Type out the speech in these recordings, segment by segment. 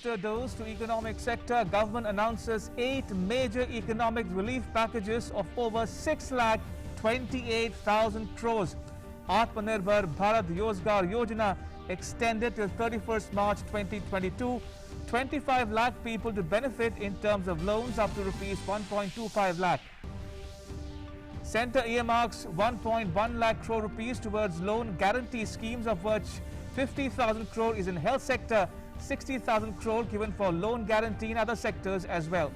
booster dose to economic sector. Government announces 8 major economic relief packages of over 6,28,000 crores. Atmanirbhar Bharat Rozgar Yojana extended till 31st March 2022. 25 lakh people to benefit in terms of loans up to rupees 1.25 lakh. Centre earmarks 1.1 lakh crore rupees towards loan guarantee schemes, of which 50,000 crore is in health sector, 60,000 crore given for loan guarantee in other sectors as well.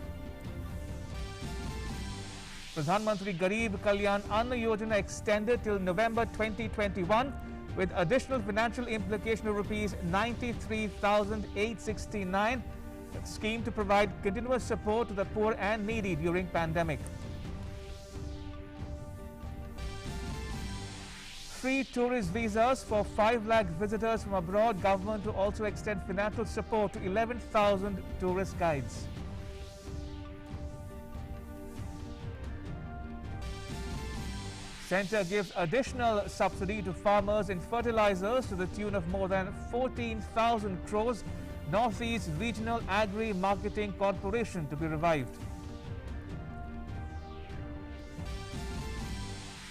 Pradhan Mantri Garib Kalyan Anna Yojana extended till November 2021 with additional financial implication of rupees 93,869. Scheme to provide continuous support to the poor and needy during pandemic. Free tourist visas for 5 lakh visitors from abroad. Government to also extend financial support to 11,000 tourist guides. Centre gives additional subsidy to farmers in fertilizers to the tune of more than 14,000 crores. Northeast Regional Agri Marketing Corporation to be revived.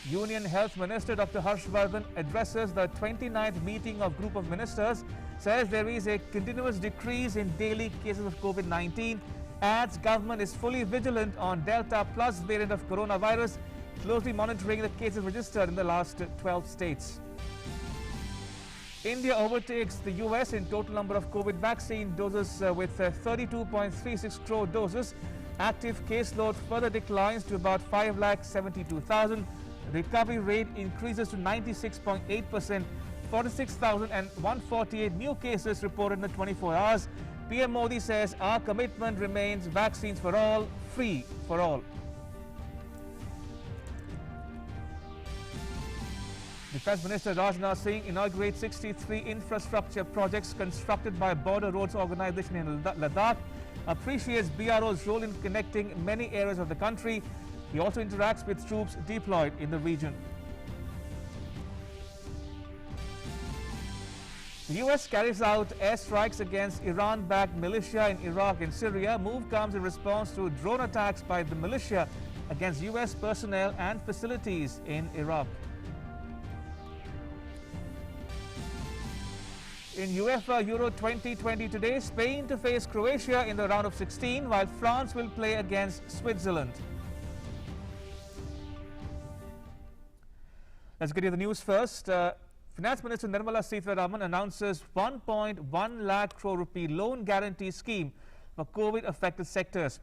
Union Health Minister Dr. Harshvardhan addresses the 29th meeting of Group of Ministers, says there is a continuous decrease in daily cases of COVID-19, adds government is fully vigilant on Delta Plus variant of coronavirus, closely monitoring the cases registered in the last 12 states. India overtakes the US in total number of COVID vaccine doses with 32.36 crore doses. Active caseload further declines to about 5,72,000. Recovery rate increases to 96.8%. 46,148 new cases reported in the 24 hours. PM Modi says our commitment remains vaccines for all, free for all. Defence Minister Rajnath Singh inaugurates 63 infrastructure projects constructed by Border Roads Organisation in Ladakh, appreciates BRO's role in connecting many areas of the country. He also interacts with troops deployed in the region. The US carries out airstrikes against Iran-backed militia in Iraq and Syria. Move comes in response to drone attacks by the militia against US personnel and facilities in Iraq. In UEFA Euro 2020 today, Spain to face Croatia in the round of 16, while France will play against Switzerland. Let's get to the news first. Finance Minister Nirmala Sitharaman announces 1.1 lakh crore rupee loan guarantee scheme for COVID-affected sectors.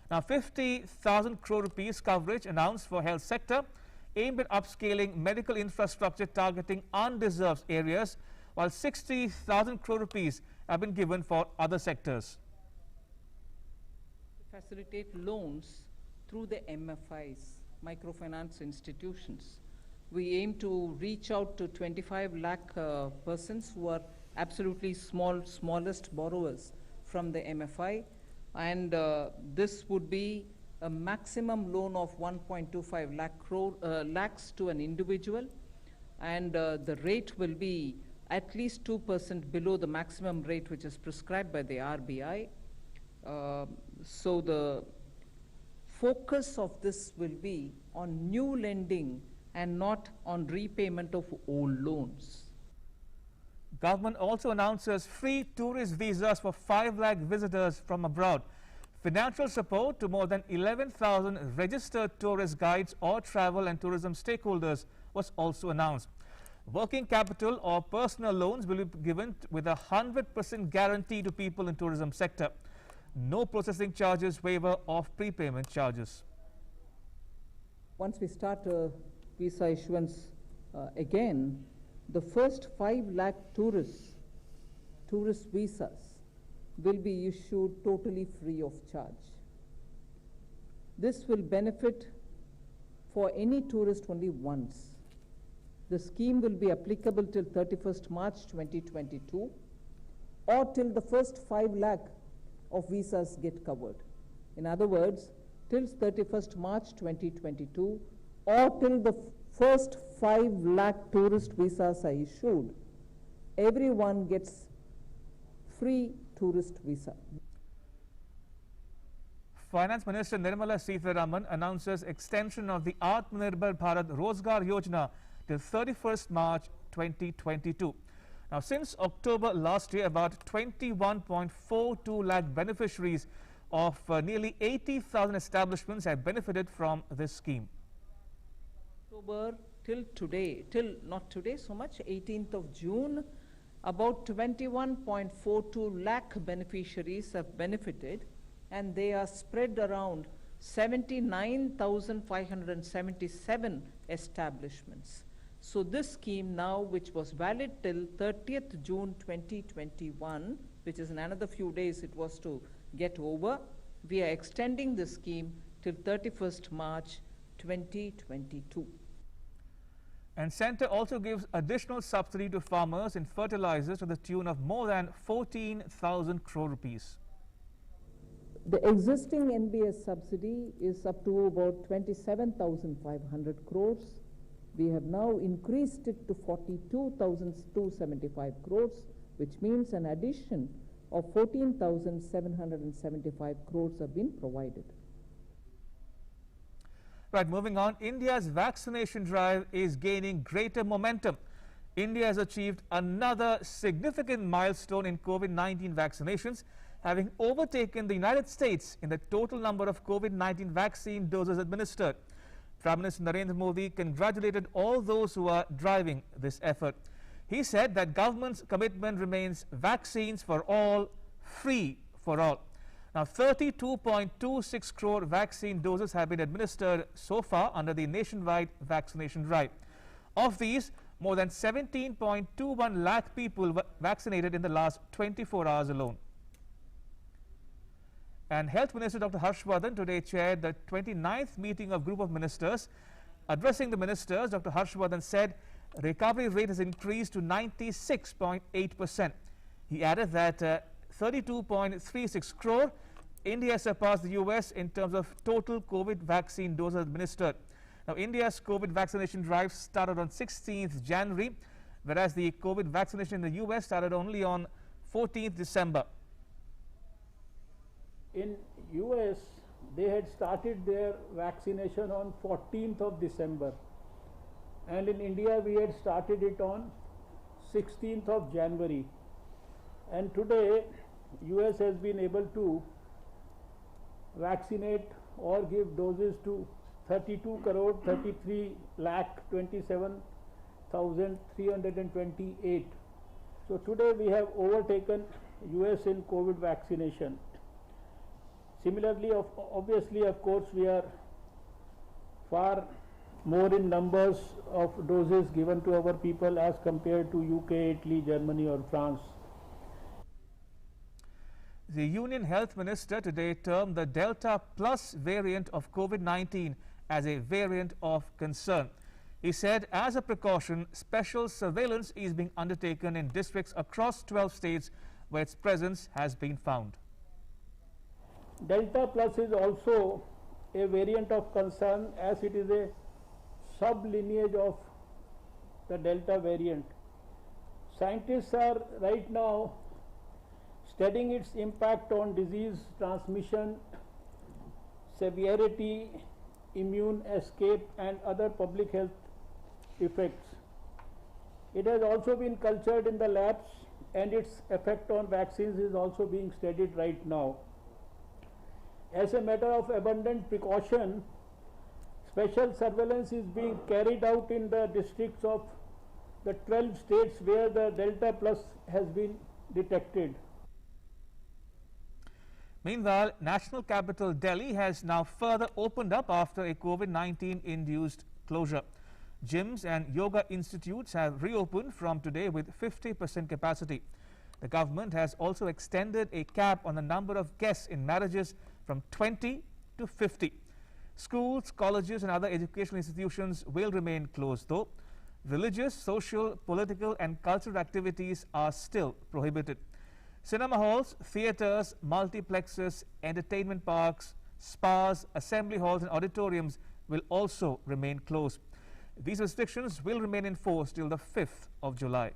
Now, 50,000 crore rupees coverage announced for health sector, aimed at upscaling medical infrastructure targeting undeserved areas, while 60,000 crore rupees have been given for other sectors. Facilitate loans through the MFIs, microfinance institutions. We aim to reach out to 25 lakh persons who are absolutely smallest borrowers from the MFI, and this would be a maximum loan of 1.25 lakhs to an individual, and the rate will be at least 2% below the maximum rate which is prescribed by the RBI. So the focus of this will be on new lending and not on repayment of old loans. Government also announces free tourist visas for 5 lakh visitors from abroad. Financial support to more than 11,000 registered tourist guides or travel and tourism stakeholders was also announced. Working capital or personal loans will be given with a 100% guarantee to people in tourism sector. No processing charges, waiver of prepayment charges. Once we start visa issuance again, the first 5 lakh tourist visas will be issued totally free of charge. This will benefit for any tourist only once. The scheme will be applicable till 31st March 2022 or till the first 5 lakh of visas get covered. In other words, till 31st March 2022 or till the first 5 lakh tourist visas are issued, everyone gets free tourist visa. Finance Minister Nirmala Sitharaman announces extension of the Atmanirbhar Bharat Rozgar Yojana till 31st March 2022. Now, since October last year, about 21.42 lakh beneficiaries of nearly 80,000 establishments have benefited from this scheme. October till today, not today so much, 18th of June, about 21.42 lakh beneficiaries have benefited, and they are spread around 79,577 establishments. So this scheme now, which was valid till 30th June 2021, which is in another few days it was to get over, we are extending the scheme till 31st March 2022. And Centre also gives additional subsidy to farmers in fertilizers to the tune of more than 14,000 crore rupees. The existing NBS subsidy is up to about 27,500 crores. We have now increased it to 42,275 crores, which means an addition of 14,775 crores have been provided. Right, moving on, India's vaccination drive is gaining greater momentum. India has achieved another significant milestone in COVID-19 vaccinations, having overtaken the United States in the total number of COVID-19 vaccine doses administered. Prime Minister Narendra Modi congratulated all those who are driving this effort. He said that government's commitment remains vaccines for all, free for all. Now, 32.26 crore vaccine doses have been administered so far under the nationwide vaccination drive. Of these, more than 17.21 lakh people were vaccinated in the last 24 hours alone. And Health Minister Dr. Harshvardhan today chaired the 29th meeting of Group of Ministers. Addressing the ministers, Dr. Harshvardhan said recovery rate has increased to 96.8%. He added that 32.36 crore, India surpassed the US in terms of total COVID vaccine doses administered. Now, India's COVID vaccination drive started on 16th January, whereas the COVID vaccination in the US started only on 14th December. In US, they had started their vaccination on 14th of December, and in India we had started it on 16th of January. And today US has been able to vaccinate or give doses to 32 crore 33 lakh 27,328. So today we have overtaken US in COVID vaccination. Similarly, obviously, of course, we are far more in numbers of doses given to our people as compared to UK, Italy, Germany or France. The Union Health Minister today termed the Delta Plus variant of COVID-19 as a variant of concern. He said, as a precaution, special surveillance is being undertaken in districts across 12 states where its presence has been found. Delta Plus is also a variant of concern as it is a sub-lineage of the Delta variant. Scientists are right now studying its impact on disease transmission, severity, immune escape and other public health effects. It has also been cultured in the labs and its effect on vaccines is also being studied right now. As a matter of abundant precaution, special surveillance is being carried out in the districts of the 12 states where the Delta Plus has been detected. Meanwhile, national capital Delhi has now further opened up after a COVID-19 induced closure. Gyms and yoga institutes have reopened from today with 50% capacity. The government has also extended a cap on the number of guests in marriages from 20 to 50. Schools, colleges and other educational institutions will remain closed though. Religious, social, political and cultural activities are still prohibited. Cinema halls, theatres, multiplexes, entertainment parks, spas, assembly halls and auditoriums will also remain closed. These restrictions will remain in force till the 5th of July.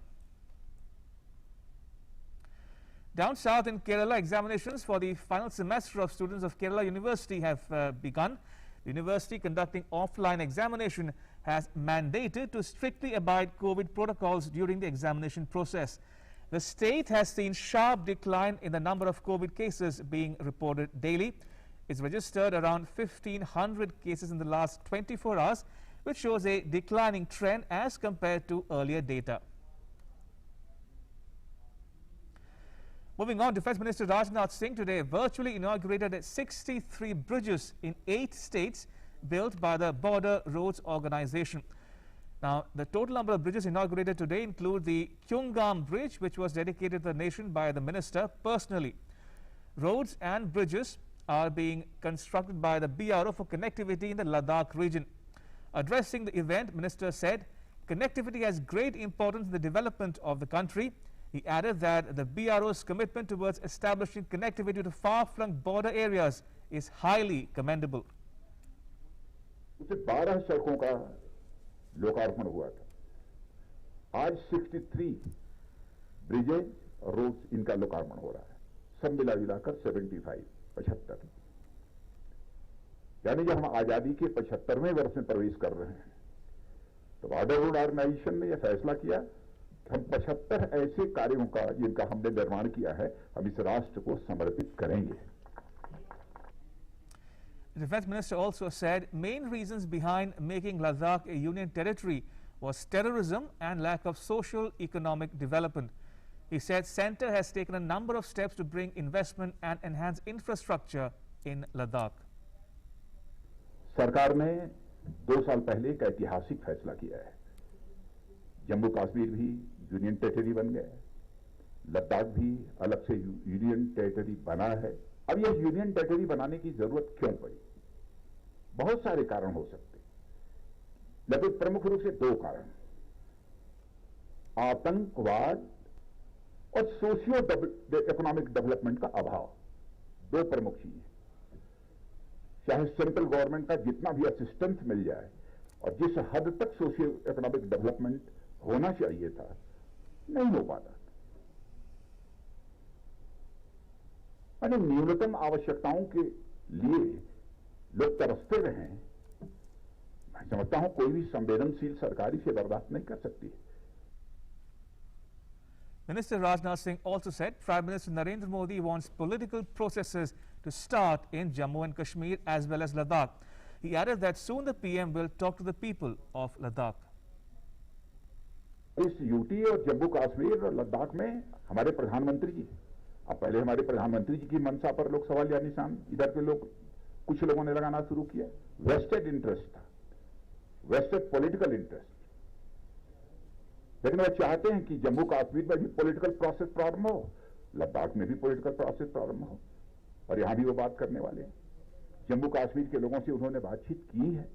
Down south in Kerala, examinations for the final semester of students of Kerala University have begun. The university conducting offline examination has mandated to strictly abide COVID protocols during the examination process. The state has seen sharp decline in the number of COVID cases being reported daily. It's registered around 1,500 cases in the last 24 hours, which shows a declining trend as compared to earlier data. Moving on, Defence Minister Rajnath Singh today virtually inaugurated 63 bridges in 8 states built by the Border Roads Organization. Now, the total number of bridges inaugurated today include the Kyungam Bridge, which was dedicated to the nation by the minister personally. Roads and bridges are being constructed by the BRO for connectivity in the Ladakh region. Addressing the event, Minister said, connectivity has great importance in the development of the country. He added that the BRO's commitment towards establishing connectivity to far-flung border areas is highly commendable. 12 सड़कों का लोकार्पण हुआ था। आज 63 bridges और roads इनका लोकार्पण हो रहा है। सब मिलाकर 75 यानी जब हम आजादी के 75वें वर्ष में प्रवेश कर रहे हैं तो बॉर्डर रोड ऑर्गेनाइजेशन ने यह फैसला किया कि हम 75 ऐसे कार्यों का जिनका हमने निर्माण किया है हम इस राष्ट्र को समर्पित करेंगे। The Defence Minister also said main reasons behind making Ladakh a union territory was terrorism and lack of socio-economic development. He said centre has taken a number of steps to bring investment and enhance infrastructure in Ladakh. सरकार ने 2 साल पहले एक ऐतिहासिक फैसला किया है। जम्मू कश्मीर भी यूनियन टेरिटरी बन गया, लद्दाख भी अलग से यूनियन टेरिटरी बना है। अब यह यूनियन टेरिटरी बनाने की जरूरत क्यों पड़ी? बहुत सारे कारण हो सकते हैं, लेकिन प्रमुख रूप से 2 कारण, आतंकवाद और सोशियो इकोनॉमिक डेवलपमेंट का अभाव। 2 प्रमुख चीजें। चाहे सेंट्रल गवर्नमेंट का जितना भी असिस्टेंस मिल जाए और जिस हद तक सोशियो इकोनॉमिक डेवलपमेंट होना चाहिए था, नहीं हो पाता। यानी न्यूनतम आवश्यकताओं के लिए लोग तरसते रहे। मैं समझता हूं कोई भी संवेदनशील सरकार इसे बर्दाश्त नहीं कर सकती। Minister Rajnath Singh also said Prime Minister Narendra Modi wants political processes to start in Jammu and Kashmir as well as Ladakh. He added that soon the PM will talk to the people of Ladakh. इस UT और जम्मू कश्मीर और लद्दाख में हमारे प्रधानमंत्री जी, अब पहले हमारे प्रधानमंत्री जी की मंशा पर लोग सवाल या निशान इधर के लोग कुछ लोगों ने लगाना शुरू किया। वेस्टेड इंटरेस्ट था, वेस्टेड पॉलिटिकल इंटरेस्ट। लेकिन वो चाहते हैं कि जम्मू कश्मीर में भी पॉलिटिकल प्रोसेस प्रारंभ हो, लद्दाख में भी पॉलिटिकल प्रोसेस प्रारंभ हो, और यहां भी वो बात करने वाले हैं। जम्मू कश्मीर के लोगों से उन्होंने बातचीत की है।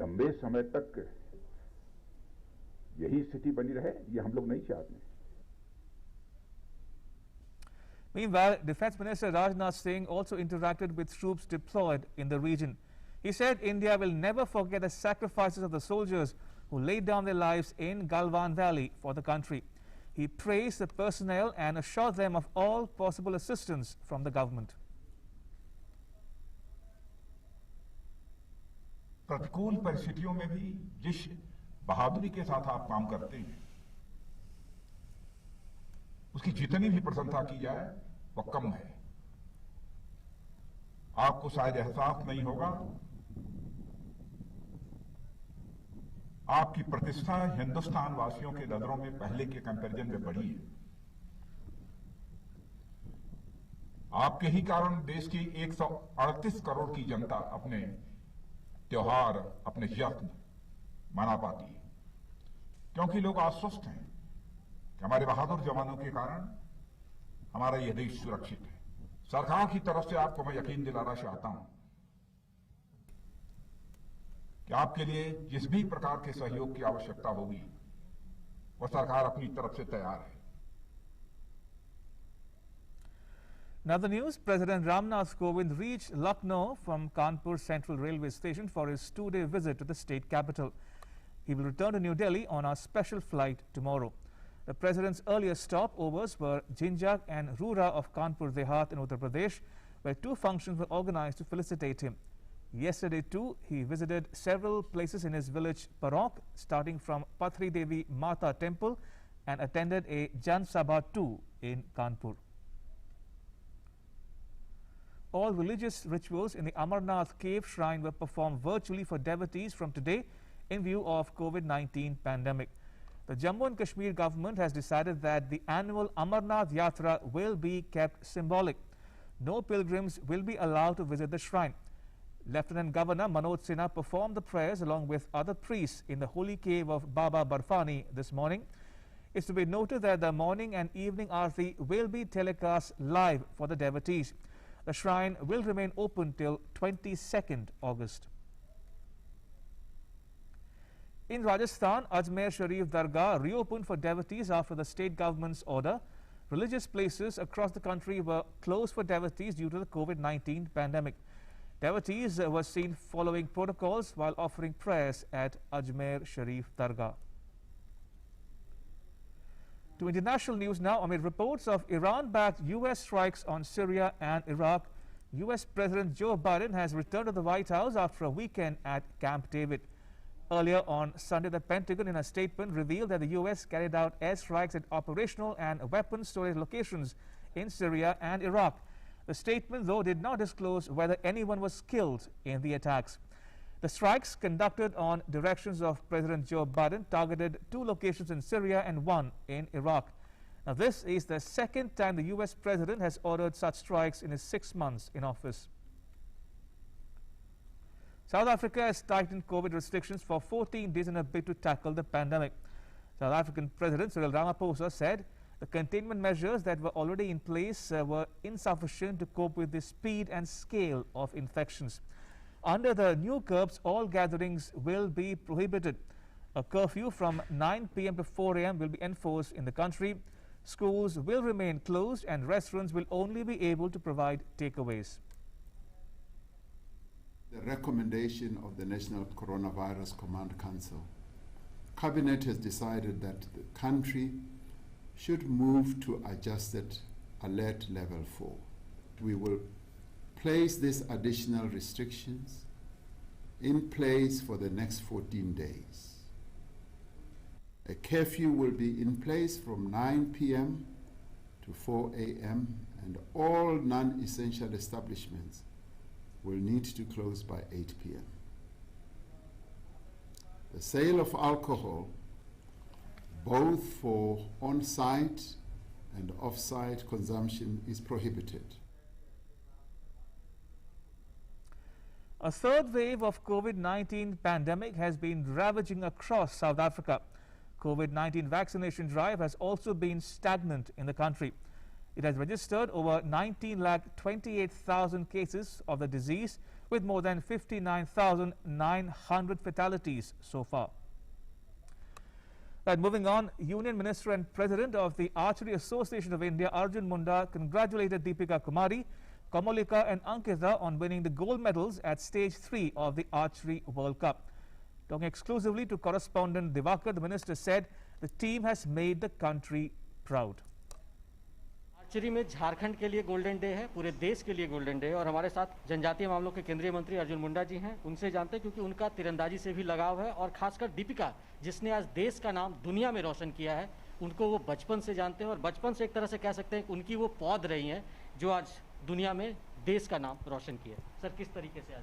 लंबे समय तक यही स्थिति बनी रहे, ये हम लोग नहीं चाहते। Meanwhile, Defence Minister Rajnath Singh also interacted with troops deployed in the region. He said India will never forget the sacrifices of the soldiers who laid down their lives in Galwan Valley for the country. He praised the personnel and assured them of all possible assistance from the government. प्रतिकूल परिस्थितियों में भी जिस बहादुरी के साथ आप काम करते हैं, उसकी जितनी भी प्रशंसा की जाए वह कम है। आपको शायद एहसास नहीं होगा, आपकी प्रतिष्ठा हिंदुस्तान वासियों के नजरों में पहले के कंपैरिजन में बढ़ी है। आपके ही कारण देश की 138 करोड़ की जनता अपने त्योहार, अपने जश्न मना पाती है, क्योंकि लोग आश्वस्त हैं कि हमारे बहादुर जवानों के कारण हमारा यह देश सुरक्षित है। सरकार की तरफ से आपको मैं यकीन दिलाना चाहता हूं कि आपके लिए जिस भी प्रकार के सहयोग की आवश्यकता होगी, वह सरकार अपनी तरफ से तैयार है। Now the news, President Ramnath Kovind reached Lucknow from Kanpur Central Railway Station for his 2-day visit to the state capital. He will return to New Delhi on a special flight tomorrow. The president's earlier stopovers were Jinjak and Rura of Kanpur Dehat in Uttar Pradesh, where 2 functions were organized to felicitate him. Yesterday too, he visited several places in his village Parok, starting from Pathri Devi Mata Temple, and attended a Jan Sabha too in Kanpur. All religious rituals in the Amarnath cave shrine were performed virtually for devotees from today in view of COVID-19 pandemic. The Jammu and Kashmir government has decided that the annual Amarnath Yatra will be kept symbolic. No pilgrims will be allowed to visit the shrine. Lieutenant Governor Manoj Sinha performed the prayers along with other priests in the holy cave of Baba Barfani this morning. It's to be noted that the morning and evening aarti will be telecast live for the devotees. The shrine will remain open till 22nd August. In Rajasthan, Ajmer Sharif Dargah reopened for devotees after the state government's order. Religious places across the country were closed for devotees due to the COVID-19 pandemic. Devotees were seen following protocols while offering prayers at Ajmer Sharif Dargah. To international news now, amid reports of Iran-backed U.S. strikes on Syria and Iraq, U.S. President Joe Biden has returned to the White House after a weekend at Camp David. Earlier on Sunday, the Pentagon in a statement revealed that the U.S. carried out airstrikes at operational and weapons storage locations in Syria and Iraq. The statement, though, did not disclose whether anyone was killed in the attacks. The strikes, conducted on directions of President Joe Biden, targeted 2 locations in Syria and 1 in Iraq. Now, this is the second time the U.S. president has ordered such strikes in his 6 months in office. South Africa has tightened COVID restrictions for 14 days in a bid to tackle the pandemic. South African President Cyril Ramaphosa said the containment measures that were already in place were insufficient to cope with the speed and scale of infections. Under the new curbs, all gatherings will be prohibited. A curfew from 9 p.m. to 4 a.m. will be enforced in the country. Schools will remain closed and restaurants will only be able to provide takeaways. The recommendation of the National Coronavirus Command Council, Cabinet has decided that the country should move to adjusted alert level 4. We will place these additional restrictions in place for the next 14 days. A curfew will be in place from 9 p.m. to 4 a.m. and all non-essential establishments will need to close by 8 p.m. The sale of alcohol, both for on-site and off-site consumption, is prohibited. A third wave of COVID-19 pandemic has been ravaging across South Africa. COVID-19 vaccination drive has also been stagnant in the country. It has registered over 19,28,000 cases of the disease, with more than 59,900 fatalities so far. Right, moving on, Union Minister and President of the Archery Association of India, Arjun Munda, congratulated Deepika Kumari, Komalika and Ankita on winning the gold medals at Stage 3 of the Archery World Cup. Talking exclusively to correspondent Divakar, the minister said the team has made the country proud. Archery में झारखंड के लिए golden day है, पूरे देश के लिए golden day है और हमारे साथ जनजातीय मामलों के केंद्रीय मंत्री अर्जुन मुंडा जी हैं। उनसे जानते हैं क्योंकि उनका तीरंदाजी से भी लगाव है और खासकर दीपिका जिसने आज देश का नाम दुनिया में रोशन किया है, उनको वो बचपन से जानते हैं और बचपन से एक तरह से कह सकते हैं कि उनकी वो पौध रही हैं जो आज दुनिया में देश का नाम रोशन किया है। सर, किस तरीके से आज?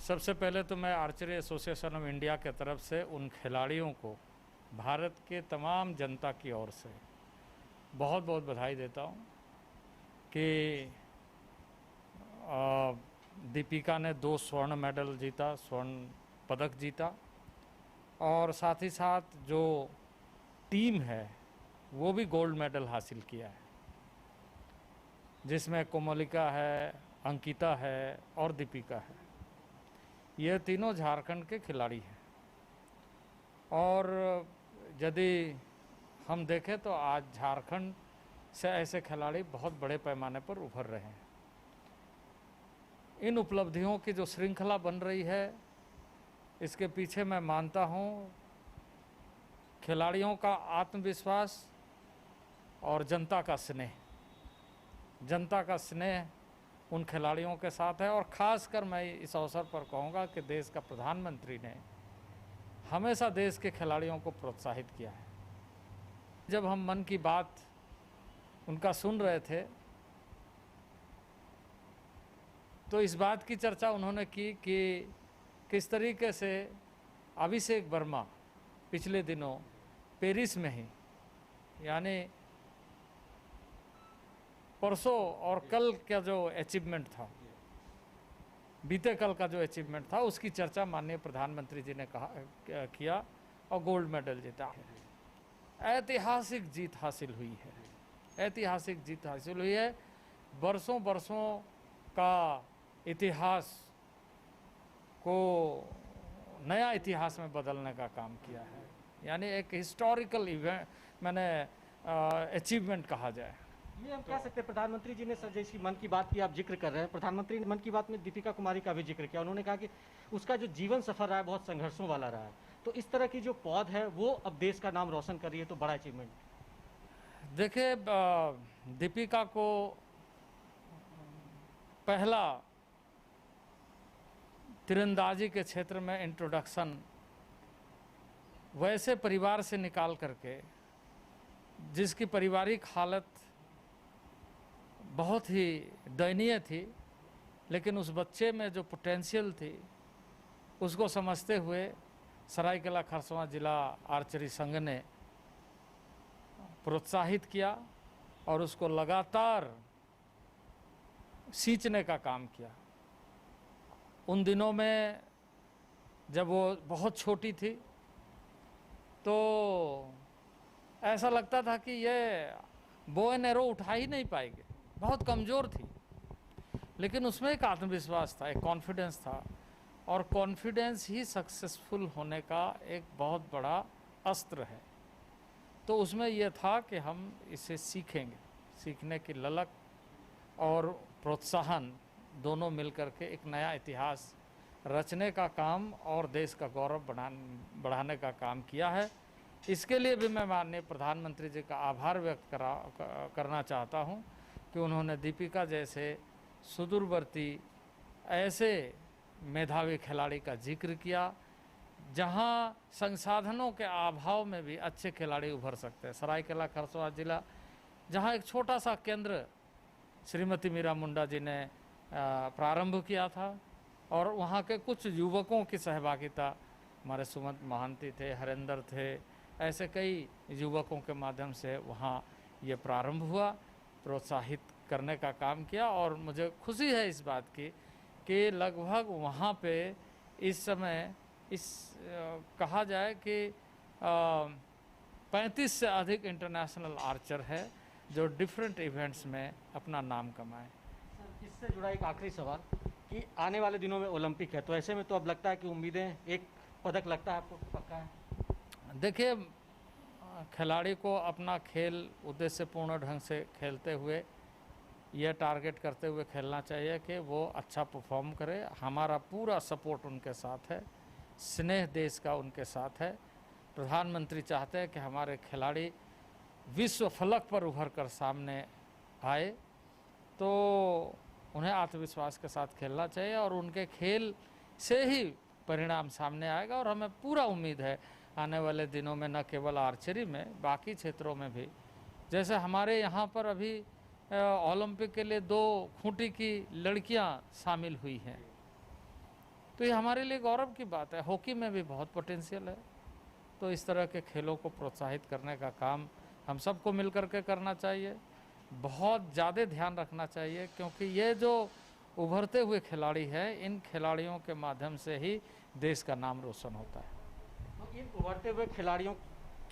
सबसे पहले तो मैं आर्चरी एसोसिएशन ऑफ इंडिया के तरफ से उन खिलाड़ियों को भारत के तमाम जनता की ओर से बहुत बहुत बधाई देता हूं कि दीपिका ने 2 स्वर्ण मेडल जीता, स्वर्ण पदक जीता और साथ ही साथ जो टीम है वो भी गोल्ड मेडल हासिल किया है, जिसमें कोमलिका है, अंकिता है और दीपिका है। ये तीनों झारखंड के खिलाड़ी हैं और यदि हम देखें तो आज झारखंड से ऐसे खिलाड़ी बहुत बड़े पैमाने पर उभर रहे हैं। इन उपलब्धियों की जो श्रृंखला बन रही है, इसके पीछे मैं मानता हूं खिलाड़ियों का आत्मविश्वास और जनता का स्नेह उन खिलाड़ियों के साथ है। और ख़ासकर मैं इस अवसर पर कहूँगा कि देश का प्रधानमंत्री ने हमेशा देश के खिलाड़ियों को प्रोत्साहित किया है। जब हम मन की बात उनका सुन रहे थे तो इस बात की चर्चा उन्होंने की कि किस तरीके से अभिषेक वर्मा पिछले दिनों पेरिस में ही, यानी परसों और कल का जो अचीवमेंट था, बीते कल का जो अचीवमेंट था, उसकी चर्चा माननीय प्रधानमंत्री जी ने किया और गोल्ड मेडल जीता है। ऐतिहासिक जीत हासिल हुई है, ऐतिहासिक जीत हासिल हुई है। बरसों का इतिहास को नया इतिहास में बदलने का काम किया है, यानी एक हिस्टोरिकल इवेंट मैंने अचीवमेंट कहा जाए। ये हम कह सकते हैं प्रधानमंत्री जी ने सर जैसी मन की बात की आप जिक्र कर रहे हैं, प्रधानमंत्री ने मन की बात में दीपिका कुमारी का भी जिक्र किया। उन्होंने कहा कि उसका जो जीवन सफर रहा है बहुत संघर्षों वाला रहा है, तो इस तरह की जो पौध है वो अब देश का नाम रोशन कर रही है, तो बड़ा अचीवमेंट। देखिए, दीपिका को पहला तीरंदाजी के क्षेत्र में इंट्रोडक्शन वैसे परिवार से निकाल करके, जिसकी पारिवारिक हालत बहुत ही दयनीय थी, लेकिन उस बच्चे में जो पोटेंशियल थी उसको समझते हुए सरायकेला खरसावां जिला आर्चरी संघ ने प्रोत्साहित किया और उसको लगातार सींचने का काम किया। उन दिनों में जब वो बहुत छोटी थी तो ऐसा लगता था कि ये बो एंड एरो उठा ही नहीं पाएंगे, बहुत कमज़ोर थी, लेकिन उसमें एक आत्मविश्वास था, एक कॉन्फिडेंस था, और कॉन्फिडेंस ही सक्सेसफुल होने का एक बहुत बड़ा अस्त्र है। तो उसमें यह था कि हम इसे सीखेंगे, सीखने की ललक और प्रोत्साहन दोनों मिलकर के एक नया इतिहास रचने का काम और देश का गौरव बढ़ाने का काम किया है। इसके लिए भी मैं माननीय प्रधानमंत्री जी का आभार व्यक्त करना चाहता हूं कि उन्होंने दीपिका जैसे सुदूरवर्ती ऐसे मेधावी खिलाड़ी का जिक्र किया जहां संसाधनों के अभाव में भी अच्छे खिलाड़ी उभर सकते हैं। सरायकेला खरसावां जिला, जहां एक छोटा सा केंद्र श्रीमती मीरा मुंडा जी ने प्रारंभ किया था और वहां के कुछ युवकों की सहभागिता, हमारे सुमंत महांती थे, हरेंद्र थे, ऐसे कई युवकों के माध्यम से वहाँ ये प्रारंभ हुआ, प्रोत्साहित करने का काम किया। और मुझे खुशी है इस बात की कि लगभग वहाँ पे इस समय कहा जाए कि 35 से अधिक इंटरनेशनल आर्चर है जो डिफरेंट इवेंट्स में अपना नाम कमाए। सर, इससे जुड़ा एक आखिरी सवाल कि आने वाले दिनों में ओलंपिक है, तो ऐसे में तो अब लगता है कि उम्मीदें, एक पदक लगता है आपको पक्का है? देखिए, खिलाड़ी को अपना खेल उद्देश्यपूर्ण ढंग से खेलते हुए यह टारगेट करते हुए खेलना चाहिए कि वो अच्छा परफॉर्म करे। हमारा पूरा सपोर्ट उनके साथ है, स्नेह देश का उनके साथ है। प्रधानमंत्री चाहते हैं कि हमारे खिलाड़ी विश्व फलक पर उभर कर सामने आए, तो उन्हें आत्मविश्वास के साथ खेलना चाहिए और उनके खेल से ही परिणाम सामने आएगा। और हमें पूरा उम्मीद है आने वाले दिनों में न केवल आर्चरी में, बाकी क्षेत्रों में भी, जैसे हमारे यहाँ पर अभी ओलंपिक के लिए 2 खूंटी की लड़कियाँ शामिल हुई हैं, तो ये हमारे लिए गौरव की बात है। हॉकी में भी बहुत पोटेंशियल है, तो इस तरह के खेलों को प्रोत्साहित करने का काम हम सबको मिलकर के करना चाहिए। बहुत ज़्यादा ध्यान रखना चाहिए क्योंकि ये जो उभरते हुए खिलाड़ी हैं, इन खिलाड़ियों के माध्यम से ही देश का नाम रोशन होता है। तो इन उभरते हुए खिलाड़ियों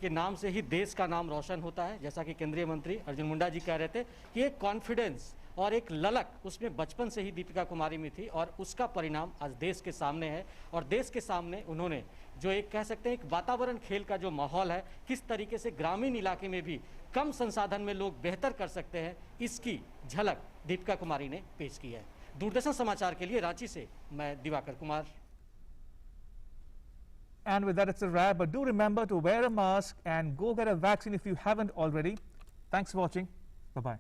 के नाम से ही देश का नाम रोशन होता है। जैसा कि केंद्रीय मंत्री अर्जुन मुंडा जी कह रहे थे कि एक कॉन्फिडेंस और एक ललक उसमें बचपन से ही दीपिका कुमारी में थी और उसका परिणाम आज देश के सामने है। और देश के सामने उन्होंने जो एक कह सकते हैं एक वातावरण, खेल का जो माहौल है, किस तरीके से ग्रामीण इलाके में भी कम संसाधन में लोग बेहतर कर सकते हैं, इसकी झलक दीपिका कुमारी ने पेश की है। दूरदर्शन समाचार के लिए रांची से मैं Diwakar Kumar. And with that, it's a wrap. But do remember to wear a mask and go get a vaccine if you haven't already. Thanks for watching. Bye-bye.